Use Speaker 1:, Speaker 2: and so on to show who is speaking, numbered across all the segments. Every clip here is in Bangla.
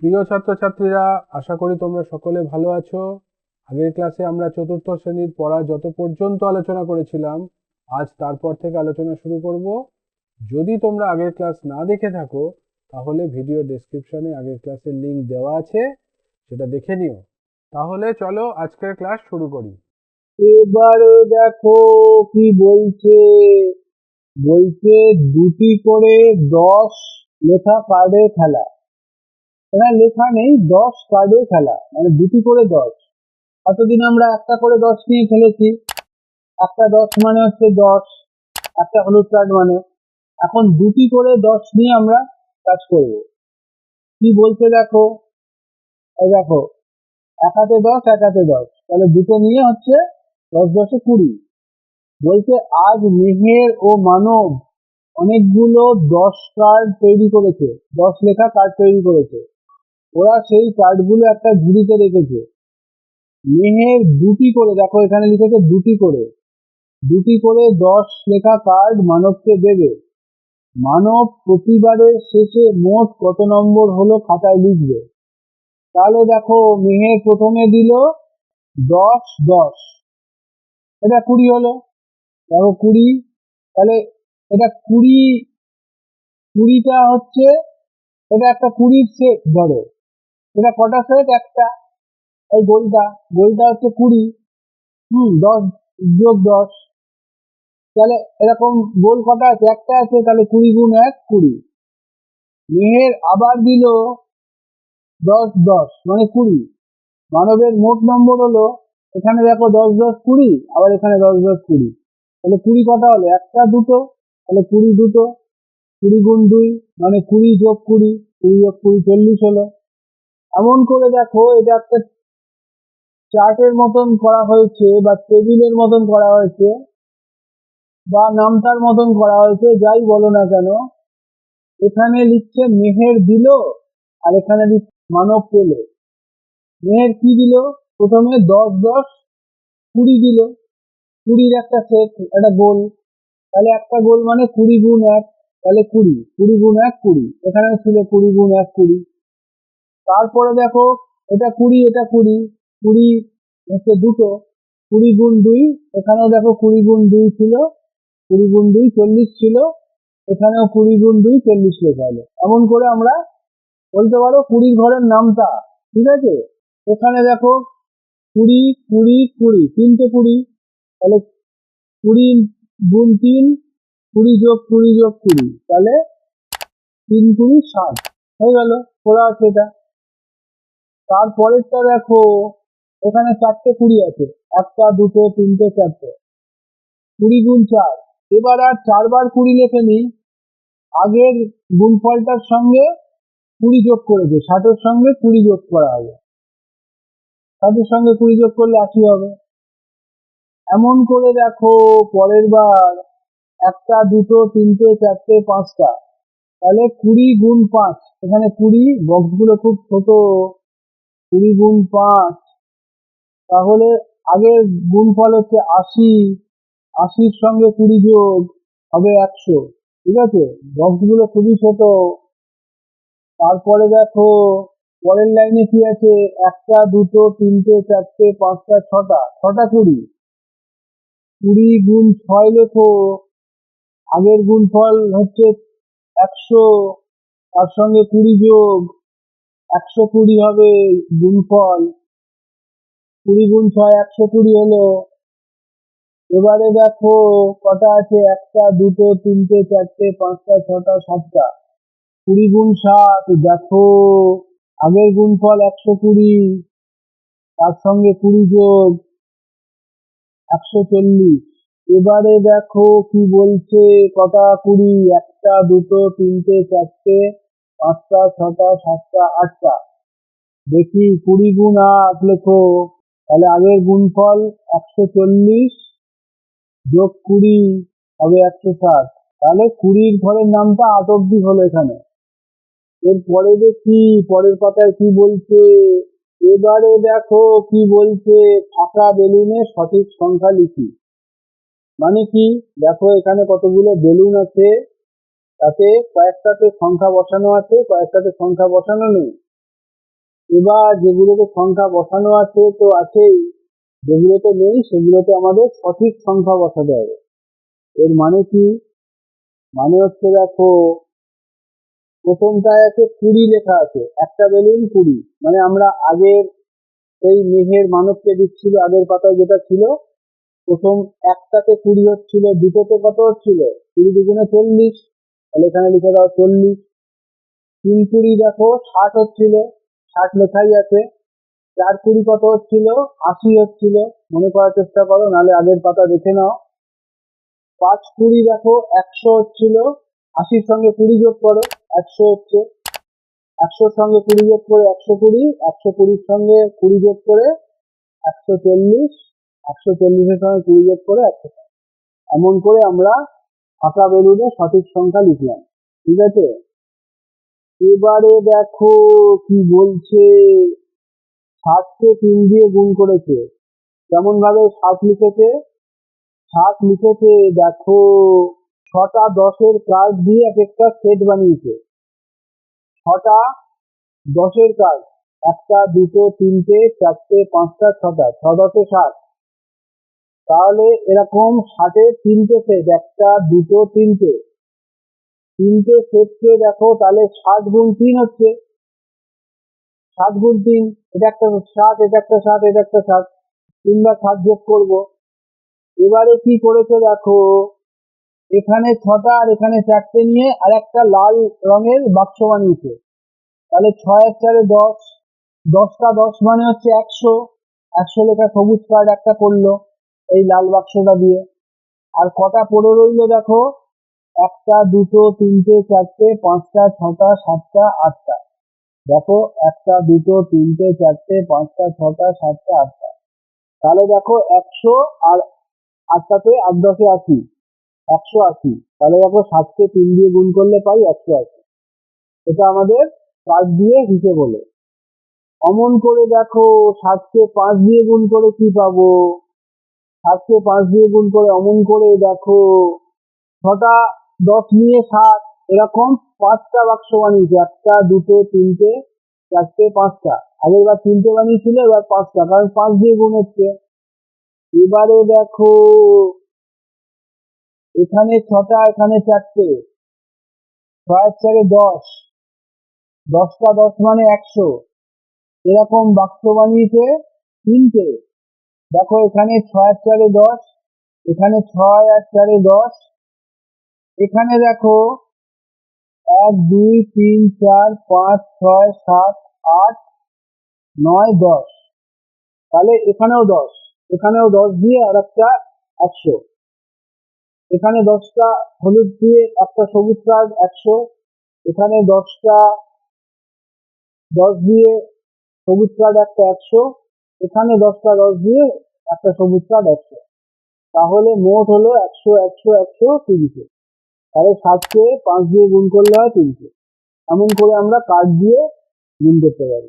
Speaker 1: প্রিয় ছাত্রছাত্রীরা, আশা করি তোমরা সকলে ভালো আছো। আগের ক্লাসে আমরা চতুর্থ শ্রেণীর পড়া যত পর্যন্ত আলোচনা করেছিলাম, আজ তারপর থেকে আলোচনা শুরু করব। যদি তোমরা আগের ক্লাস না দেখে থাকো, তাহলে ভিডিও ডেসক্রিপশনে আগের ক্লাসের লিংক দেওয়া আছে, সেটা দেখে নিও। তাহলে চলো আজকের ক্লাস শুরু করি।
Speaker 2: এবারে দেখো কি বলছে। বলছে দুটি করে 10 লেখা কার্ডের খেলা। এখানে লেখা নেই, 10 কার্ডের খেলা, মানে দুটি করে 10। এতদিন আমরা একটা করে 10 নিয়ে খেলেছি। একটা 10 মানে হচ্ছে 10, একটা হলুদ কার্ড মানে। এখন দুটি করে 10 নিয়ে আমরা কাজ করব। কি বলছে দেখো, এই দেখো, এক হাতে 10, এক হাতে 10, তাহলে দুটো নিয়ে হচ্ছে 10 10 20। বলছে আজ মেহের ও মানব অনেকগুলো 10 কার্ড তৈরি করেছে, 10 লেখা কার্ড তৈরি করেছে। ওরা সেই কার্ডগুলো একটা ঝুড়িতে রেখেছে। মেহের দুটি করে, দেখো এখানে লিখেছে দুটি করে 10 লেখা কার্ড মানবকে দেবে। মানব প্রতিবারের শেষে মোট কত নম্বর হলো খাতায় লিখবে। তাহলে দেখো, মেহের প্রথমে দিল 10 10, এটা 20 হলো। দেখো 20, তাহলে এটা 20টা হচ্ছে, এটা একটা 20 সেট ধরো। এটা কটা সেট? একটা। এই গোলটা হচ্ছে 20। 10 যোগ 10, তাহলে এরকম গোল কটা আছে? একটা আছে। তাহলে 20 গুণ 1 20। মেহের আবার দিল 10 10, মানে 20। মানবের মোট নম্বর হলো, এখানে দেখো 10 10 20, আবার এখানে 10 10 20, তাহলে 20 কটা হলো? একটা দুটো, তাহলে 20 দুটো। 20 গুণ 2 মানে 20 যোগ 20, 20 যোগ 20 40 হলো। এমন করে দেখো, এটা একটা চার্টের মতন করা হয়েছে, বা টেবিলের মতন করা হয়েছে, বা নামতার মতন করা হয়েছে, যাই বলো না কেন। এখানে লিখছে মেহের দিল, আর এখানে লিখছে মানব পেল। মেহের কি দিল? প্রথমে 10 10 20 দিল। 20-র একটা সেট, একটা গোল। তাহলে একটা গোল মানে 20 গুণ 1, তাহলে 20 20 গুণ 1 20, এখানেও ছিল 20 গুণ 1 20। তারপরে দেখো, এটা 20, এটা 20, 20 হচ্ছে দুটো। 20 গুণ 2, এখানেও দেখো 20 গুণ 2 ছিল, 20 গুণ 2 40 ছিল, এখানেও 20 গুণ 2 40 লেখা হলো। এমন করে আমরা বলতে পারো 20 ঘরের নামটা। ঠিক আছে, এখানে দেখো 20 20 20, তিনটে 20, তাহলে 20 গুণ 3, 20 যোগ 20 যোগ 20, তাহলে 3 20 60 হয়ে গেল। পড়া আছে এটা। তারপরেরটা দেখো, এখানে 4টে 20 আছে, একটা দুটো তিনটে 4টে, 20 গুণ 4। এবার আর 4 বার 20 লেখেনি, আগের গুণফলটার সঙ্গে 20 যোগ করেছে। 60-এর সঙ্গে 20 যোগ করা হবে, 60-এর সঙ্গে 20 যোগ করলে 80 হবে। এমন করে দেখো, পরের বার একটা দুটো তিনটে 4টে 5টা, তাহলে 20 গুণ 5, এখানে 20, বক্সগুলো খুব ছোট, 20 গুণ 5, তাহলে আগের গুণফল হচ্ছে 80, 80-র সঙ্গে 20 যোগ হবে 100। ঠিক আছে, বক্সগুলো খুবই ছোট। তারপরে দেখো, পরের লাইনে কি আছে? একটা দুটো তিনটে 4টে 5টা 6টা, 6টা 20, 20 গুণ 6 লেখো। আগের গুণফল হচ্ছে 100, তার সঙ্গে 20 যোগ 120 হবে গুণফল। 20 গুণ 6 120 হলো। এবারে দেখো কটা আছে? একটা দুটো তিনটে 4টে 5টা 6টা 7টা, 20 গুণ 7, দেখো আগের গুণফল 120, তার সঙ্গে 20 যোগ 140। এবারে দেখো কি বলছে, কটা 20? একটা দুটো তিনটে 4টে 5টা 6টা 7টা 8টা, দেখি 20 গুণ 8 লেখো। তাহলে আগের গুণফল 140 যোগ 20 হবে 160, তাহলে 20 ঘরের নামটা 8 অব্দি হলো এখানে। এরপরে দেখি পরের পাতায় কি বলছে। এবারে দেখো কি বলছে, ফাঁকা বেলুনের সঠিক সংখ্যা লিখি। মানে কি? দেখো এখানে কতগুলো বেলুন আছে, তাতে কয়েকটাতে সংখ্যা বসানো আছে, কয়েকটাতে সংখ্যা বসানো নেই। এবার যেগুলোতে সংখ্যা বসানো আছে তো আছেই, যেগুলোতে নেই সেগুলোতে আমাদের সঠিক সংখ্যা বসাতে হবে। এর মানে কি? মানে হচ্ছে দেখো, প্রথমটায় আছে 20 লেখা আছে, একটা বেলুন 20, মানে আমরা আগের এই মেঘের মানবকে দিচ্ছিল, আগের পাতায় যেটা ছিল, প্রথম একটাতে 20 হচ্ছিল, দুটোতে কত হচ্ছিল, 20 দুগুণে 40, তাহলে এখানে লিখে দাও 40। 3 20 দেখো 60 হচ্ছিল, 60 লেখাই আছে। 4 20 কত হচ্ছিল, 80 হচ্ছিল, মনে করার চেষ্টা করো, নাহলে আগের পাতা দেখে নাও। 5 20 দেখো 100 হচ্ছিল, 80-র সঙ্গে 20 যোগ করো, 100 হচ্ছে। 100-র সঙ্গে 20 যোগ করে 120, 120-র সঙ্গে 20 যোগ করে 140, 140-এর সঙ্গে 20 যোগ করে 100। এমন করে আমরা ফাঁকা বেলুনে সঠিক সংখ্যা লিখলাম। ঠিক আছে, এবারে দেখো কি বলছে, 60-কে 3 দিয়ে গুণ করেছে। কেমন ভাবে 60 লিখেছে? 60 লিখেছে দেখো, 6টা 10-এর কার্ড দিয়ে এক একটা সেট বানিয়েছে। 6টা 10-এর কার্ড, 1টা 2টো 3টে 4টে 5টা 6টা, 6 10-এ 60। তাহলে এরকম 60-এর 3টে সেট, 1টা 2টো 3টে, 3টে সেটকে দেখো, তাহলে 60 গুণ 3 হচ্ছে, 60 গুণ 3, এটা একটা 60, এটা একটা 60, এটা একটা 60, 3বার 60 যোগ করবো। এবারে কি করেছে দেখো, এখানে 6টা আর এখানে 4টে নিয়ে আর একটা লাল রঙের বাক্স বানিয়েছে। তাহলে 6 আর 4-এ 10, 10টা 10 মানে হচ্ছে 100, 100 লেখা সবুজ কার্ড একটা করলো এই লাল বাক্সটা দিয়ে। আর কটা পড়ে রইলো দেখো, 1টা 2টো 3টে 4টে 5টা 6টা 7টা 8টা, দেখো 1টা 2টো 3টে 4টে 5টা 6টা 7টা 8টা। তাহলে দেখো 100 আর 8টাতে 8 10-এ 80, 180। তাহলে দেখো 60-কে 3 দিয়ে গুণ করলে পাই 180। এটা আমাদের কার্ড দিয়ে হিসেব হলো। অমন করে দেখো 60-কে 5 দিয়ে গুণ করে কি পাবো, 60-কে 5 দিয়ে গুণ করে অমন করে দেখো, 6টা 10 নিয়ে 60, এরকম 5টা বাক্স বানিয়েছে, 1টা 2টো 3টে 4টে 5টা। আগের বার 3টে বানিয়েছিল, এবার 5টা, কারণ 5 দিয়ে গুণ হচ্ছে। এবারে দেখো এখানে 6টা এখানে 4টে, 6 আর 4-এ 10, 10টা 10 মানে 100, এরকম বাক্স বানিয়েছে 3টে। দেখো এখানে 6 আর 4-এ 10, এখানে 6 আর 4-এ 10, এখানে দেখো 1 2 3 4 5 6 7 8 9 10, তাহলে এখানেও 10, এখানেও 10 দিয়ে আর একটা 100, এখানে 10টা হলুদ দিয়ে একটা সবুজ কার্ড 100, এখানে 10টা 10 দিয়ে সবুজ কার্ড একটা 100, এখানে 10টা 10 দিয়ে একটা সবুজ কার্ড 100। তাহলে মোট হলো 100 100 100 300। তাহলে 60-কে 5 দিয়ে গুণ করলে হয় 300। এমন করে আমরা কার্ড দিয়ে গুণ করতে পারি।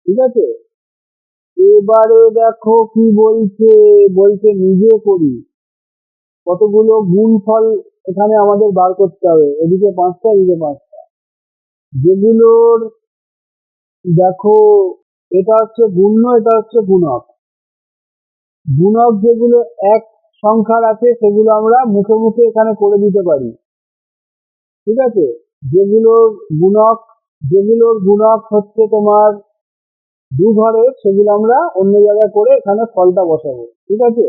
Speaker 2: ঠিক আছে, এবারে দেখো কি বলছে, বলছে নিজে করি। কতগুলো গুণফল এখানে আমাদের বার করতে হবে, এদিকে 5টা এদিকে 5টা। যেগুলোর দেখো, এটা হচ্ছে গুণ্য, এটা হচ্ছে গুণক। গুণক যেগুলো এক সংখ্যার আছে সেগুলো আমরা মুখে মুখে এখানে করে দিতে পারি। ঠিক আছে, যেগুলোর গুণক, যেগুলোর গুণক হচ্ছে তোমার 2 ঘরের, সেগুলো আমরা অন্য জায়গায় করে এখানে ফলটা বসাবো। ঠিক আছে,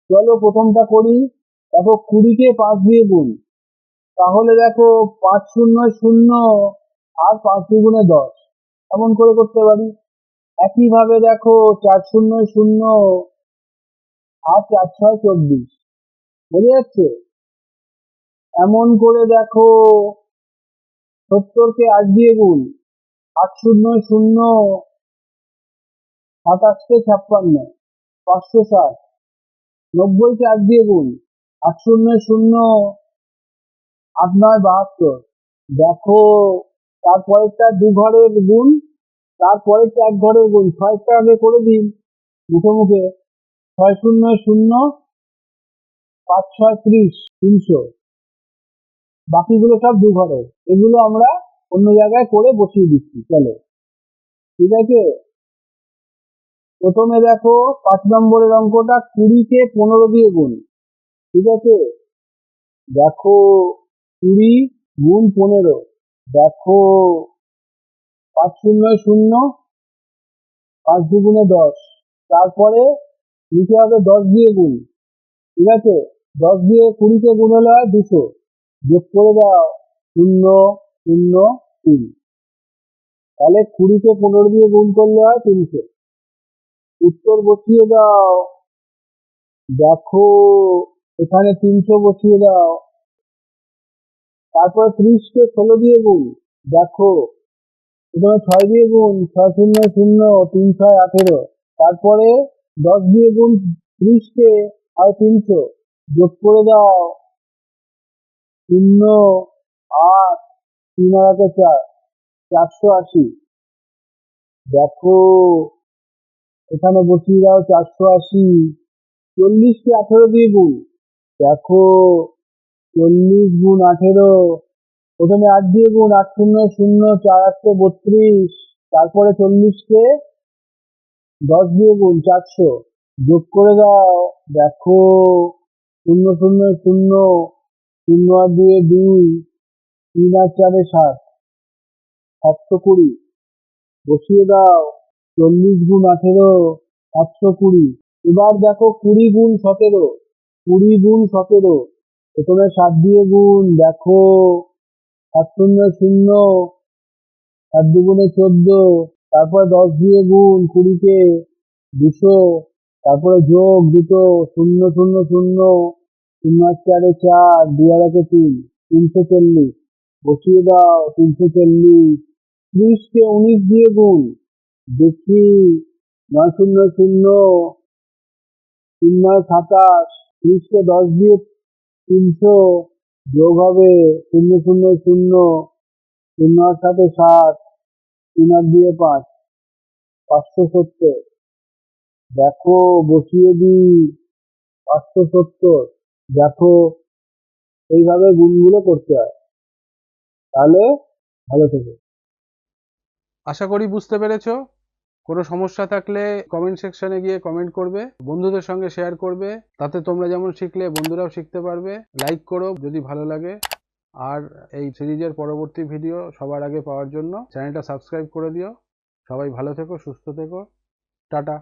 Speaker 2: চলো প্রথমটা করি। দেখো 20-কে 5 দিয়ে গুণ, তাহলে দেখো 5 শূন্য 0 আর 5 দুগুণে 10, এমন করে করতে পারি। একইভাবে দেখো 4 শূন্য 0 আর 4 6 24, বোঝা যাচ্ছে? এমন করে দেখো 70-কে 8 দিয়ে গুণ, 8 শূন্য 0 27-কে 56, 560। 90-কে 8 দিয়ে গুণ, 8 শূন্য 0 8 9 72। দেখো তারপরেরটা 2 ঘরের গুণ, তারপরেরটা 1 ঘরের গুণ, 6টা আগে করে দিন মুখে মুখে। 6 শূন্য 0 5 6 30, 300। বাকিগুলো সব 2 ঘরের, এগুলো আমরা অন্য জায়গায় করে বসিয়ে দিচ্ছি, চলো। ঠিক আছে, প্রথমে দেখো 5 নম্বরের অঙ্কটা, 20-কে 15 দিয়ে গুণ। ঠিক আছে, দেখো 20 গুণ 15, দেখো 5 শূন্যয় 0, 5 দুগুণে 10, তারপরে নিচে হবে 10 দিয়ে গুণ। ঠিক আছে, 10 দিয়ে 20-কে গুণ হলে হয় 200, যোগ করে দাও 0 0 3, তাহলে 20-কে 15 দিয়ে গুণ করলে হয় 300। উত্তর বসিয়ে দাও, দেখো এখানে 300 বসিয়ে দাও। তারপর 30-কে 16 দিয়ে গুণ, দেখো এখানে 6 দিয়ে গুণ, 6 শূন্য 0, 3 6 18, তারপরে 10 দিয়ে গুণ 30-কে হয় 300, যোগ করে দাও 0 8 3 আর 4, 480। দেখো এখানে বসিয়ে দাও 480। 40-কে 18 দিয়ে গুণ, দেখো 40 গুণ 18, প্রথমে 8 দিয়ে গুণ, 8 শূন্য 0, 4 8 32, তারপরে 40-কে 10 দিয়ে গুণ 400, যোগ করে দাও, দেখো 0 0 0, 0 আর 2 2, 3 আর 4 7, 720, বসিয়ে দাও 40 গুণ 18, 720। এবার দেখো 20 গুণ 17, 20 গুণ 17, প্রথমে 7 দিয়ে গুণ, দেখো 7 শূন্য 0, 7 দুগুণে 14, তারপর 10 দিয়ে গুণ 20-কে 200, তারপরে যোগ দুটো 0 0 0, 0 আর 4 4, 2 আর 1 3, 340, বসিয়ে দাও 340। 30-কে 19 দিয়ে গুণ, দেখি 9 শূন্য 0, 3 9 27, 30-কে 10 দিয়ে 300, যোগ হবে 0 0 0, 0 আর 7 7, 3 আর 2 5, 570। দেখো বসিয়ে দি 570। দেখো এইভাবে গুণগুলো করতে হয়, তাহলে ভালো থেকে।
Speaker 1: আশা করি বুঝতে পেরেছো। কোনো সমস্যা থাকলে কমেন্ট সেকশনে গিয়ে কমেন্ট করবে, বন্ধুদের সঙ্গে শেয়ার করবে, তাতে তোমরা যেমন শিখলে বন্ধুরাও শিখতে পারবে। লাইক করো যদি ভালো লাগে, আর এই সিরিজের পরবর্তী ভিডিও সবার আগে পাওয়ার জন্য চ্যানেলটা সাবস্ক্রাইব করে দিও। সবাই ভালো থেকো, সুস্থ থেকো, টাটা।